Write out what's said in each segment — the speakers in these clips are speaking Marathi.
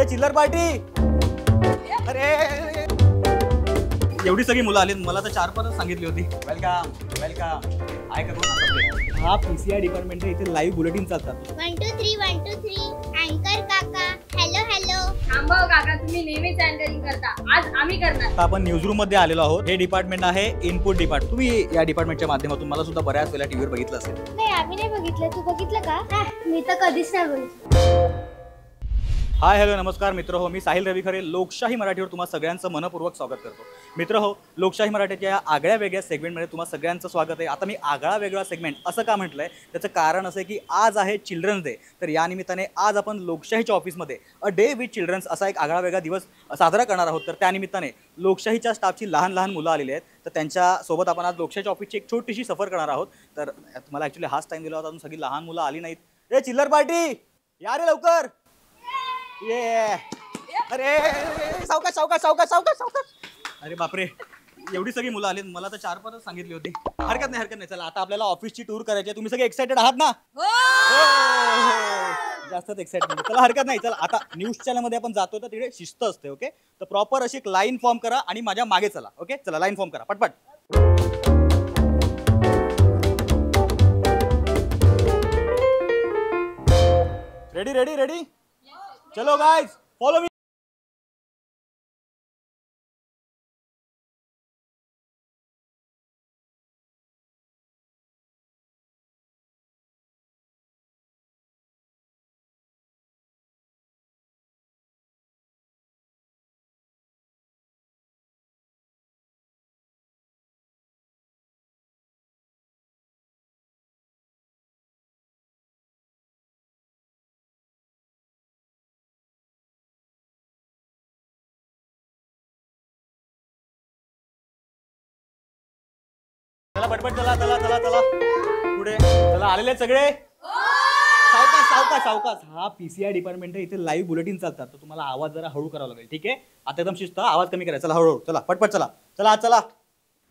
ए चिल्लर पार्टी। अरे एवढी सगळी मुलं आली, मला तर 4-5 सांगितली होती। Welcome welcome. आहे का कोण? हा पीसीआय डिपार्टमेंट आहे, इथे लाईव्ह बुलेटिन चालतात। 1 2 3 1 2 3 अँकर काका हॅलो हॅलो। थांबव काका, तुम्ही नेहमीच अँकरिंग करता, आज आम्ही करणार। आता आपण न्यूज रूम मध्ये आलेलो आहोत। हे डिपार्टमेंट आहे इनपुट डिपार्टमेंट। तुम्ही या डिपार्टमेंटच्या माध्यमातून मला सुद्धा बऱ्याच वेळा टीव्हीवर बघितलं असेल। नाही आम्ही नाही बघितलं, तू बघितलं का? मी तर कधीच नाही बघितलं। हाय हॅलो नमस्कार मित्र हो, मी साहिल रवी खरे लोकशाही मराठीवर तुम्हा सगळ्यांचं मनपूर्वक स्वागत करतो। मित्र हो, लोकशाही मराठीच्या या आगळ्या वेगळ्या सेगमेंटमध्ये तुम्हा सगळ्यांचं स्वागत आहे। आता मी आगळा वेगळा सेगमेंट असं का म्हटलंय, त्याचं कारण असं आहे की आज आहे चिल्ड्रन्स डे। तर या निमित्ताने आज आपण लोकशाहीच्या ऑफिसमध्ये अ डे विथ चिल्ड्रन्स असा एक आगळा वेगळा दिवस साजरा करणार आहोत। तर त्यानिमित्ताने लोकशाहीच्या स्टाफची लहान लहान मुलं आलेली आहेत, तर त्यांच्यासोबत आपण आज लोकशाहीच्या ऑफिसची एक छोटीशी सफर करणार आहोत। तर मला ॲक्च्युली हाच टाईम दिला होता, अजून सगळी लहान मुलं आली नाहीत। रे चिल्लर पार्टी या रे लवकर ये। अरे सावकाश सावकाश सावकाश सावकाश सावकाश। अरे बापरे एवढी सगळी मुलं आली, मला तर 4-5 सांगितली होती। हरकत नाही चला, आता आपल्याला ऑफिसची टूर करायची आहे। तुम्ही सगळे एक्साइटेड आहात ना? जास्तच एक्साइटमेंट। चला हरकत नाही, चला आता न्यूज चॅनलमध्ये आपण जातो तर तिकडे शिस्त असते। ओके, तर प्रॉपर अशी एक लाईन फॉर्म करा आणि माझ्या मागे चला। ओके चला लाईन फॉर्म करा पटपट। रेडी रेडी रेडी, चलो गाइस फॉलो मी। चला पटपट चला चला चला चला पुढे चला। आलेले सगळे सावकाश सावकाश सावकाश। हा पीसीआय डिपार्टमेंट आहे, इथे लाईव्ह बुलेटिन चालतात, तर तुम्हाला आवाज जरा हळू करावा लागेल। ठीक आहे, आता एकदम शिस्त, आवाज कमी करायचा। चला हळूहळू चला पटपट चला चला चला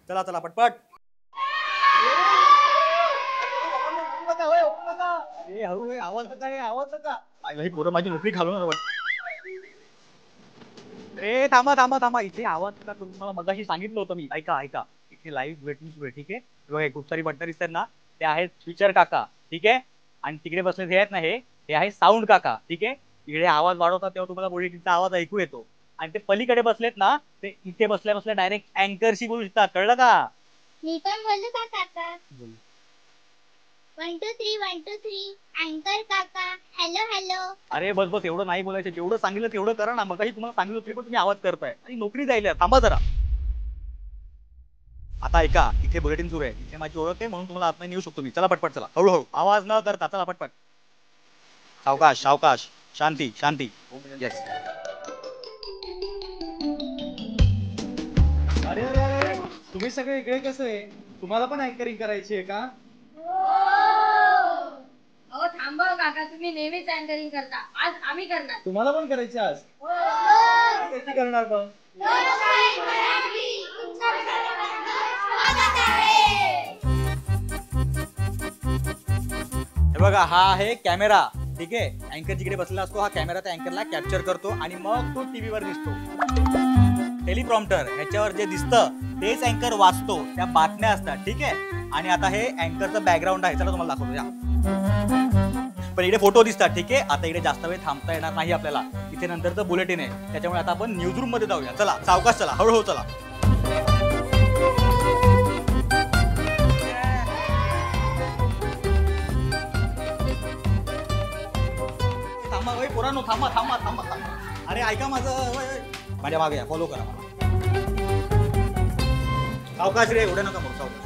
चला चला पटपट। आवाज नका आवाज नका, पोरं माझी नोकरी घालून। ए थांबा थांबा थांबा, इथे आवाज नका, तुम्हाला मगाशी सांगितलं होतं मी। ऐका ऐका, इथे लाईव्ह बुलेटिन सुरू आहे। ठीक आहे, बघा खूप सारी बटणं दिसतात ना, ते आहेत स्पीकर काका। ठीक आहे, आणि तिकडे बसले हे आहेत ना, हे आहे साऊंड काका। ठीक आहे, इकडे आवाज वाढवतात तेव्हा तुम्हाला बुलेटिनचा आवाज ऐकू येतो, आणि ते पलीकडे बसलेत ना, ते इथे बसल्या बसल्या डायरेक्ट अँकरशी बोलू शकतात। कळलं का? मी पण बोलू का काका? 1 2 3 1 2 3 अँकर काका हॅलो हॅलो। अरे बस बस, एवढं नाही बोलायचं, जेवढं सांगितलं तेवढं करा ना। मगाशी तुम्हाला सांगितलं होतं पण तुम्ही आवाज करताय आणि नोकरी जायला। थांबा जरा, आता ऐका, इथे बुलेटिन सुरू आहे, इथे माझी ओळख आहे म्हणून तुम्हाला आतमध्ये नेऊ शकतो मी। चला पटपट चला, हळूहळू आवाज न करता चला पटपट। सावकाश सावकाश, शांती शांती। येस। अरे अरे अरे, तुम्ही सगळे इकडे कसं आहे? तुम्हाला पण अँकरिंग करायची आहे का? हो थांबव काका, तुम्ही नेहमीच अँकरिंग करता, आज आम्ही करणार। तुम्हाला पण करायची आज? कशी करणार मग? हे बघा, हा आहे कॅमेरा। ठीक आहे, अँकर जिकडे बसलेला असतो, हा कॅमेरा त्या अँकरला कॅप्चर करतो आणि मग तो टीव्हीवर दिसतो। टेलिप्रॉम्प्टर ह्याच्यावर जे दिसतं तेच अँकर वाचतो, त्या बातम्या असतात। ठीक आहे, आणि आता हे अँकरचं बॅकग्राऊंड आहे, चला तुम्हाला दाखवतो या। पण इकडे फोटो दिसतात। ठीक आहे, आता इकडे जास्त वेळ थांबता येणार नाही आपल्याला, इथे नंतरचं बुलेटिन आहे, त्याच्यामुळे आता आपण न्यूज रूम मध्ये जाऊया। चला सावकाश चला, हळूहळू चला। थांबा भाई पोरांनो, थांबा थांबा थांबा थांबा। अरे ऐका माझं, माझ्या मागे या, फॉलो करा मला। सावकाश रे, एवढं नका बोलू, सावकाश।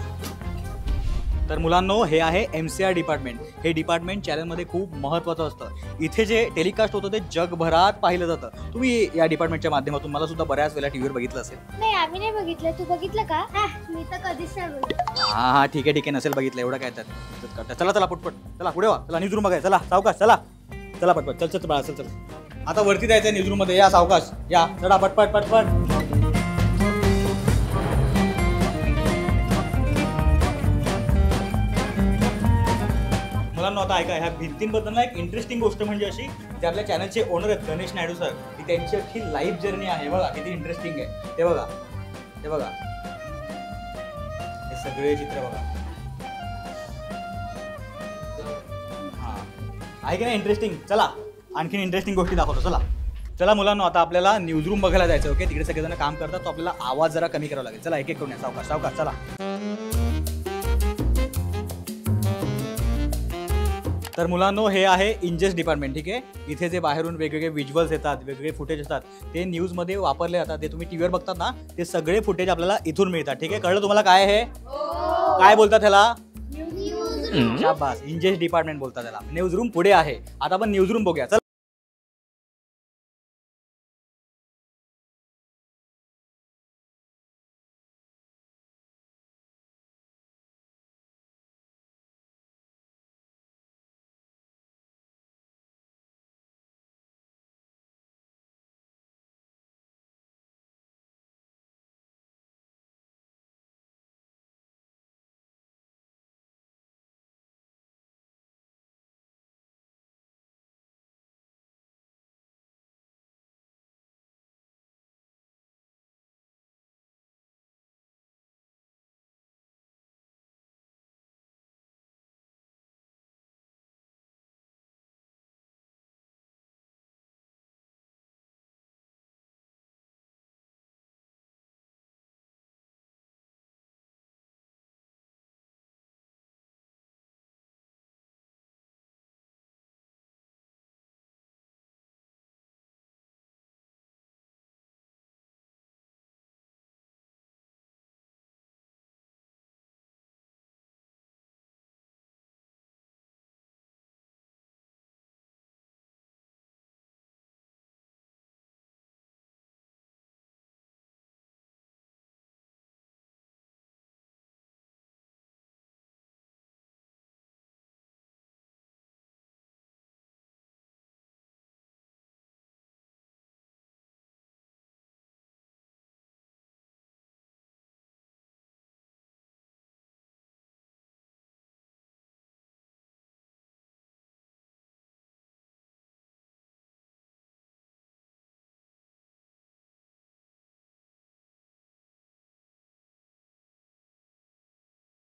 तर मुलांनो, हे आहे MCR डिपार्टमेंट। हे डिपार्टमेंट चॅनलमध्ये खूप महत्त्वाचं असतं। इथे जे टेलिकास्ट होतं ते जगभरात पाहिलं जातं। तुम्ही या डिपार्टमेंटच्या माध्यमातून मला सुद्धा बऱ्याच वेळा टीव्हीवर बघितलं असेल। नाही आम्ही नाही बघितलं, तू बघितलं का? मी तर कधीच नाही बघितलं। हा ठीक आहे नसेल बघितलं, एवढं काय तर। चला चला पटपट चला, पुढे वा, चला न्यूज रूम बघाय, चला सावकाश चला चला पटपट, चल चल बाळा चल चल। आता वरती जायचं न्यूज रूम मध्ये, या सावकाश या, चला पटपट पटपट। मुलांना आता आता ऐका, ह्या भिंतींबद्दल ना एक इंटरेस्टिंग गोष्ट म्हणजे अशी, जे आपल्या चॅनलचे ओनर आहेत गणेश नायडू सर, ही त्यांची अख्खी लाईफ जर्नी आहे बघा, किती इंटरेस्टिंग आहे. ते बघा, हे बघा, हे सगळे चित्र बघा. हा, आहे की नाही इंटरेस्टिंग? चला आणखीन इंटरेस्टिंग गोष्टी दाखवतो. चला चला मुलांनो, आता आपल्याला न्यूज रूम बघायला जायचं. ओके, तिकडे सगळेजण काम करतात, तो आपल्याला आवाज जरा कमी करावा लागेल. चला एक एक करून या, सावकाश सावकाश. चला तर मुलांनो, हे आहे इंजेस्ट डिपार्टमेंट. ठीक आहे, इथे जे बाहेरून वेगवेगळे विज्युअल्स येतात, वेगवेगळे फुटेज असतात, ते न्यूजमध्ये वापरले जातात. ते तुम्ही टीव्हीवर बघतात ना, ते सगळे फुटेज आपल्याला इथून मिळतात. ठीक आहे, कळलं तुम्हाला काय आहे? काय बोलतात त्याला? शाबास, इंजेस्ट डिपार्टमेंट बोलतात त्याला. न्यूज रूम पुढे आहे. आता आपण न्यूज रूम बघूया. चला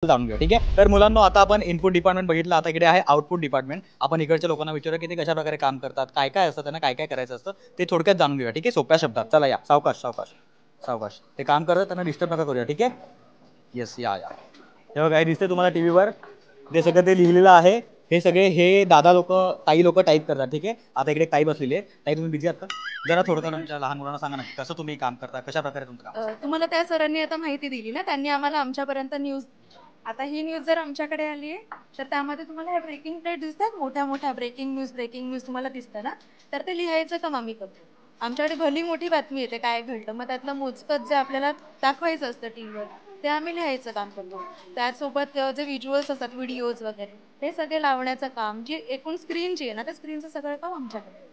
जाणून घेऊ. ठीक आहे, तर मुलांनो, आता आपण इनपुट डिपार्टमेंट बघितलं. आता इकडे आहे आउटपुट डिपार्टमेंट. आपण इकडच्या लोकांना विचारूया की ते कशा प्रकारे काम करतात, काय काय असतं, त्यांना काय काय करायचं असतं, ते थोडक्यात जाणून घेऊया. ठीक आहे, सोप्या शब्दात. चला या, सावकाश सावकाश सावकाश. ते काम करतात, त्यांना डिस्टर्ब नका करूया. ठीक आहे, येस, या या. हे बघा, काय दिसतंय तुम्हाला टीव्हीवर? ते सगळं ते लिहिलेलं आहे. हे सगळे हे दादा लोक, ताई लोक टाईप करतात. ठीक आहे, आता इकडे एक ताई बसलेली आहे. ताई, तुम्ही बिझी आहात का? जरा थोडं तुमच्या लहान मुलांना सांगा ना, कसं तुम्ही काम करता, कशा प्रकारे तुमचं काम? तुम्हाला त्या सरांनी आता माहिती दिली ना, त्यांनी आम्हाला आमच्यापर्यंत न्यूज, आता ही न्यूज जर आमच्याकडे आली आहे तर त्यामध्ये तुम्हाला ह्या ब्रेकिंग प्लेट दिसतात, मोठ्या मोठ्या ब्रेकिंग न्यूज तुम्हाला दिसतं ना, तर ते लिहायचं काम आम्ही करतो. आमच्याकडे भली मोठी बातमी येते, काय घडलं, मग त्यातलं मोजकत जे आपल्याला दाखवायचं असतं टीव्हीवर, ते आम्ही लिहायचं काम करतो. त्यासोबत जे व्हिज्युअल्स असतात, व्हिडिओज वगैरे, ते सगळे लावण्याचं काम, जी एकूण स्क्रीन जी आहे ना, त्या स्क्रीनचं सगळं काम आमच्याकडे.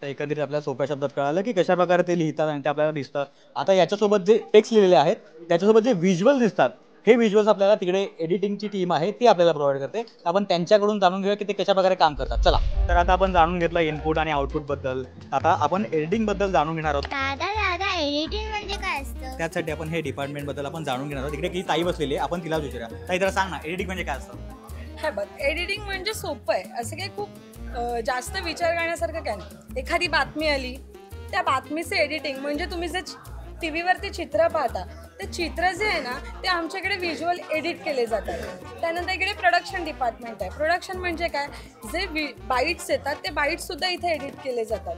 तर एकंदरीत आपल्याला सोप्या शब्दात कळालं की कशा प्रकारे ते लिहितात आणि ते आपल्याला दिसतं. आता याच्यासोबत जे टेक्स्ट लिहिलेले आहेत, त्याच्यासोबत जे व्हिज्युअल दिसतात, हे व्हिज्युअल्स आपल्याला तिकडे एडिटिंगची टीम आहे ती आपल्याला प्रोव्हाइड करते. आपण त्यांच्याकडून जाणून घेऊया की ते कशा प्रकारे काम करतात. चला, तर आता आपण जाणून घेतलं इनपुट आणि आउटपुट बद्दल. आता आपण एडिटिंग बद्दल जाणून घेणार आहोत. दादा एडिटिंग म्हणजे काय असतं? त्यासाठी आपण हे डिपार्टमेंट बद्दल आपण जाणून घेणार आहोत. इकडे की ताई बसलेली आहे, आपण तिलाच विचारूया. ताई, जरा सांग ना, एडिटिंग म्हणजे काय असतं? हे बघ, एडिटिंग म्हणजे सोपं आहे, असं काही खूप जास्त विचार करण्यासारखं काय नाही. एखादी बातमी आली, त्या बातमीचं एडिटिंग म्हणजे तुम्ही जे टी व्हीवरती चित्र पाहता, ते चित्र जे आहे ना, ते आमच्याकडे व्हिज्युअल एडिट केले जातात. त्यानंतर इकडे प्रोडक्शन डिपार्टमेंट आहे. प्रोडक्शन म्हणजे काय, जे बाईट्स येतात ते बाईट्ससुद्धा इथे एडिट केले जातात.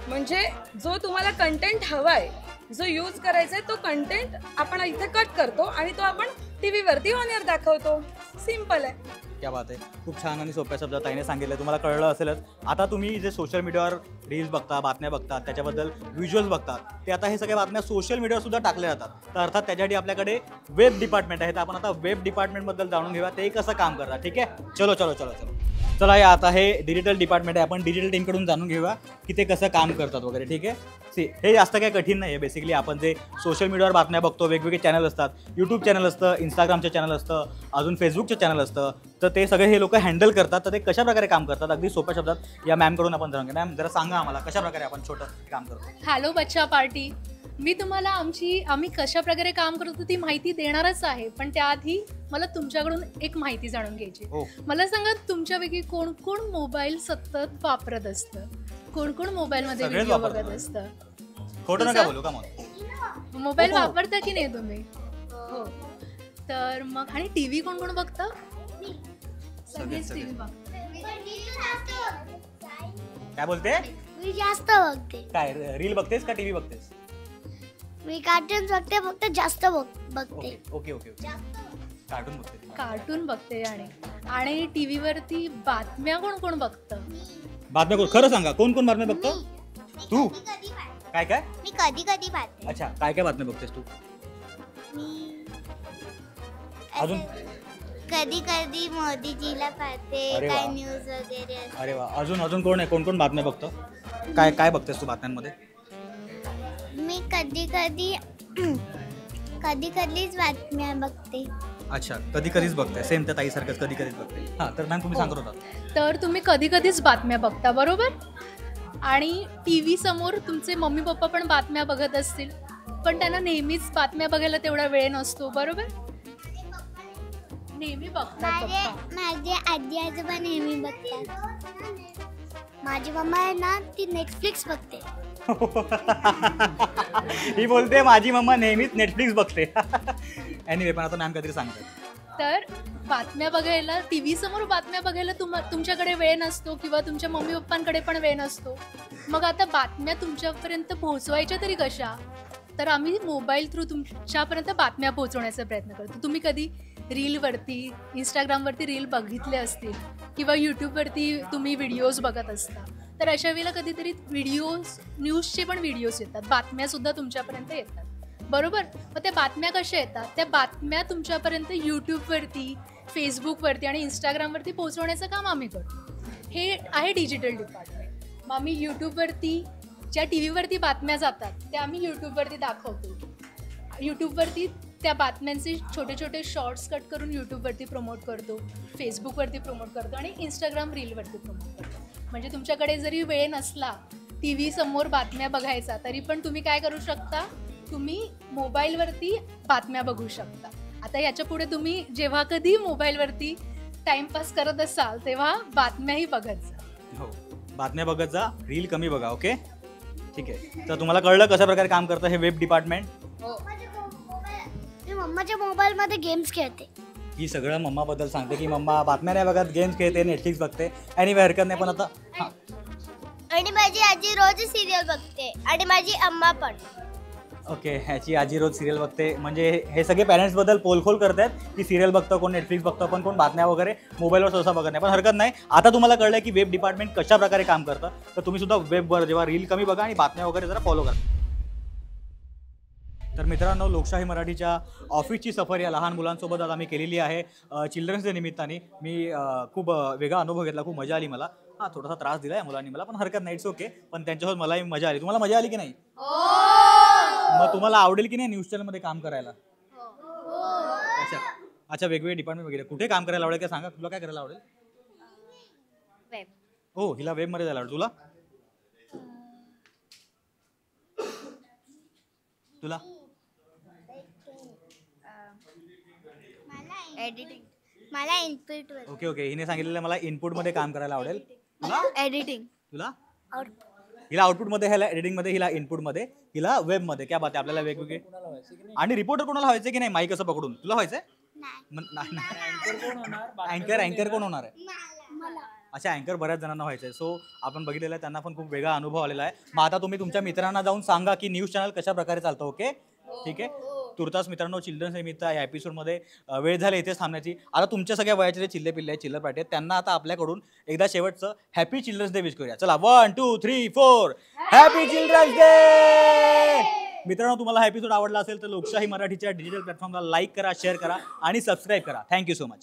म्हणजे जो तुम्हाला कंटेंट हवा आहे, जो यूज करायचा आहे, तो कंटेंट आपण इथे कट करतो आणि तो आपण टी व्हीवरती ऑन एअर दाखवतो. सिम्पल आहे. क्या बात आहे, खूप छान आणि सोप्या शब्दात ताईने सांगितलं. तुम्हाला कळलं असेलच. आता तुम्ही जे सोशल मीडियावर रील्स बघता, बातम्या बघतात, त्याच्याबद्दल व्हिज्युअल्स बघतात, ते आता हे सगळ्या बातम्या सोशल मीडियावर सुद्धा टाकल्या जातात. तर अर्थात त्याच्यासाठी आपल्याकडे वेब डिपार्टमेंट आहे. तर आपण आता वेब डिपार्टमेंटबद्दल जाणून घेऊया, ते कसं काम करतात. ठीक आहे, चलो चलो चलो चलो. चला या आता हे डिजिटल डिपार्टमेंट आहे, आपण डिजिटल टीमकडून जाणून घेऊया की ते कसं काम करतात वगैरे. ठीक आहे. सी हे जास्त काही कठीण नाही आहे. बेसिकली आपण जे सोशल मीडियावर बातम्या बघतो, वेगवेगळे चॅनल असतात, यूट्यूब चॅनल असतं, इंस्टाग्रामचं चॅनल असतं, अजून फेसबुकचं चॅनल असतं, तर ते सगळे हे लोक हँडल करतात. तर ते कशाप्रकारे काम करतात अगदी सोप्या शब्दात या मॅमकडून आपण जाणून घेऊ. मॅम जरा सांगा आम्हाला कशाप्रकारे आपण छोटं काम करतो. हॅलो बच्चा पार्टी. मी तुम्हाला आम्ही कशा प्रकारे काम करतो ती माहिती देणारच आहे, पण त्याआधी मला तुमच्याकडून एक माहिती जाणून घ्यायची. हो. मला सांगा तुमच्यापैकी कोण कोण मोबाईल सतत वापरत असतं, कोण कोण मोबाईलमध्ये सगळेच व्हिडिओ वापरतात. बघत असतं. खोटं नका तुझं? बोलू का मग. मोबाईल हो. वापरता की नाही तुम्ही? हो. तर मग आणि टीव्ही कोण कोण बघतं? सगळेच सगळे. टीव्ही बघतात. काय बोलते? मी जास्त बघते. काय रील बघतेस का टीव्ही बघतेस? मी कार्टून बघते, फक्त जास्त बघते. Okay okay okay okay. Cartoon बघते ती. कार्टून बघते आणि टीव्हीवरती बातम्या कोण कोण बघतं? बातम्या कोण खरं सांगा कोण कोण बातम्या बघतो? तू काय काय? मी कधी कधी पाहते. अच्छा काय काय बातम्या बघतेस तू? मी अजून? कधी कधी मोदीजीला पाहते, अरे वा. काय न्यूज वगैरे असते. अरे वा. अजून अजून कोण आहे? कोण कोण बातम्या बघतो? काय काय बघतेस तू बातम्यांमध्ये? मी कधी कधी कधी कधीच बातम्या बघते. अच्छा कधी कधीच बघते. सेम त्या ताईसारखंच कधी कधीच बघते. हां तर मॅम तुम्ही सांगत होता. तर तुम्ही कधी कधीच बातम्या बघता बरोबर. आणि टी व्ही समोर तुमचे मम्मी पप्पा पण बातम्या बघत असतील, पण त्यांना नेहमीच बातम्या बघायला तेवढा वेळ नसतो बरोबर. नेहमी बघतात पप्पा. माझे आजी आजोबा नेहमी बघतात. माझी मम्मा आहे ना, ती नेटफ्लिक्स बघते. ही बोलते माझी मम्मा नेहमीच नेटफ्लिक्स बघते. एनिवे पण आता मॅम काहीतरी सांगतात. तर बातम्या बघायला टी व्ही समोर बातम्या बघायला तुमच्याकडे वेळ नसतो किंवा तुमच्या मम्मी पप्पांकडे पण वेळ नसतो. मग आता बातम्या तुमच्यापर्यंत पोहोचवायच्या तरी कशा? तर आम्ही मोबाईल थ्रू तुमच्यापर्यंत बातम्या पोहोचवण्याचा प्रयत्न करतो. तुम्ही कधी रीलवरती इंस्टाग्रामवरती रील बघितले असतील किंवा यूट्यूबवरती तुम्ही व्हिडिओज बघत असता, तर अशा वेळेला कधीतरी व्हिडिओज न्यूजचे पण व्हिडिओज येतात, बातम्यासुद्धा तुमच्यापर्यंत येतात बरोबर. मग त्या बातम्या कशा येतात? त्या बातम्या तुमच्यापर्यंत यूट्यूबवरती, फेसबुकवरती आणि इंस्टाग्रामवरती पोहोचवण्याचं काम आम्ही करतो. हे आहे डिजिटल डिपार्टमेंट. मग आम्ही यूट्यूबवरती ज्या टी व्हीवरती बातम्या जातात त्या आम्ही यूट्यूबवरती दाखवतो. यूट्यूबवरती त्या बातम्यांचे छोटे छोटे शॉर्ट्स कट करून यूट्यूबवरती प्रमोट करतो, फेसबुकवरती प्रमोट करतो आणि इंस्टाग्राम रीलवरती प्रमोट करतो. म्हणजे तुमच्याकडे जरी वेळ नसला टी व्ही समोर बातम्या बघायचा, तरी पण तुम्ही काय करू शकता? तुम्ही मोबाईलवरती बातम्या बघू शकता. आता याच्या पुढे तुम्ही जेव्हा कधी मोबाईलवरती टाइमपास करत असाल तेव्हा बातम्याही बघत जा. हो बातम्या बघत जा, रील कमी बघा. ओके ठीक आहे. तर तुम्हाला कळलं कशा प्रकारे काम करतं हे वेब डिपार्टमेंट. मी मम्माच्या मोबाईलमध्ये गेम्स खेळते. ही सगळं मम्माबद्दल सांगते की मम्मा बातम्या नाही बघत, गेम्स खेळते, नेटफ्लिक्स बघते. एनिवे हरकत नाही. पण आता हां आणि माझी आजी रोज सिरियल बघते आणि माझी अम्मा पण. ओके ह्याची आजी रोज सिरियल बघते. म्हणजे हे सगळे पॅरेंट्सबद्दल पोलखोल करतात की सिरियल बघतं, कोण नेटफ्लिक्स बघतं, पण कोण बातम्या वगैरे मोबाईलवर सहसा बघत नाही. पण हरकत नाही. आता तुम्हाला कळलं की वेब डिपार्टमेंट कशा प्रकारे काम करतं. तर तुम्ही सुद्धा वेबवर जेव्हा रील कमी बघा आणि बातम्या वगैरे जरा फॉलो करा. तर मित्रांनो लोकशाही मराठीच्या ऑफिसची सफर या लहान मुलांसोबत आज आम्ही केलेली आहे चिल्ड्रन्स डे निमित्ताने. मी खूप वेगळा अनुभव घेतला, खूप मजा आली मला. हां थोडासा त्रास दिला आहे मुलांनी मला, पण हरकत नाही, इट्स ओके. पण त्यांच्यासोबत मलाही मजा आली. तुम्हाला मजा आली की नाही? मग तुम्हाला आवडेल की नाही न्यूज चॅनलमध्ये काम करायला? अच्छा अच्छा वेगवेगळे डिपार्टमेंट वगैरे कुठे काम करायला आवडेल काय सांगा. तुला काय करायला आवडेल? वेब. हो हिला वेबमध्ये जायला आवडेल. तुला? तुला एडिटिंग. मला इनपुट. ओके ओके हिने सांगितलेलं मला इनपुटमध्ये काम करायला आवडेल. तुला? एडिटिंग. तुला? आउटपुट. हिला आउटपुटमध्ये, ह्याला एडिटिंगमध्ये, हिला इनपुटमध्ये, हिला वेबमध्ये. क्या बात आहे. आपल्याला वेगवेगळे. आणि रिपोर्टर कोणाला व्हायचं की नाही माईक असं पकडून? तुला व्हायचंय? अँकर कोण होणार आहे? अच्छा अँकर बऱ्याच जणांना व्हायचं आहे. सो आपण बघितलेलं आहे त्यांना पण खूप वेगळा अनुभव आलेला आहे. मग आता तुम्ही तुमच्या मित्रांना जाऊन सांगा की न्यूज चॅनल कशा प्रकारे चालतं. ओके ठीक आहे. तुर्तास मित्रांनो चिल्ड्रन्स निमित्त या एपिसोडमध्ये वेळ झाली इथेच थांबण्याची. आता तुमच्या सगळ्या वयाचे जे चिल्ले पिल्ले आहेत, चिल्लर पार्टी आहेत, त्यांना आता आपल्याकडून एकदा शेवटचं हॅपी चिल्ड्रन्स डे विश करूया. चला 1 2 3 4 हॅपी चिल्ड्रन्स डे. मित्रांनो तुम्हाला हा एपिसोड आवडला असेल तर लोकशाही मराठीच्या डिजिटल प्लॅटफॉर्मला लाईक करा, शेअर करा आणि सबस्क्राईब करा. Thank you so much.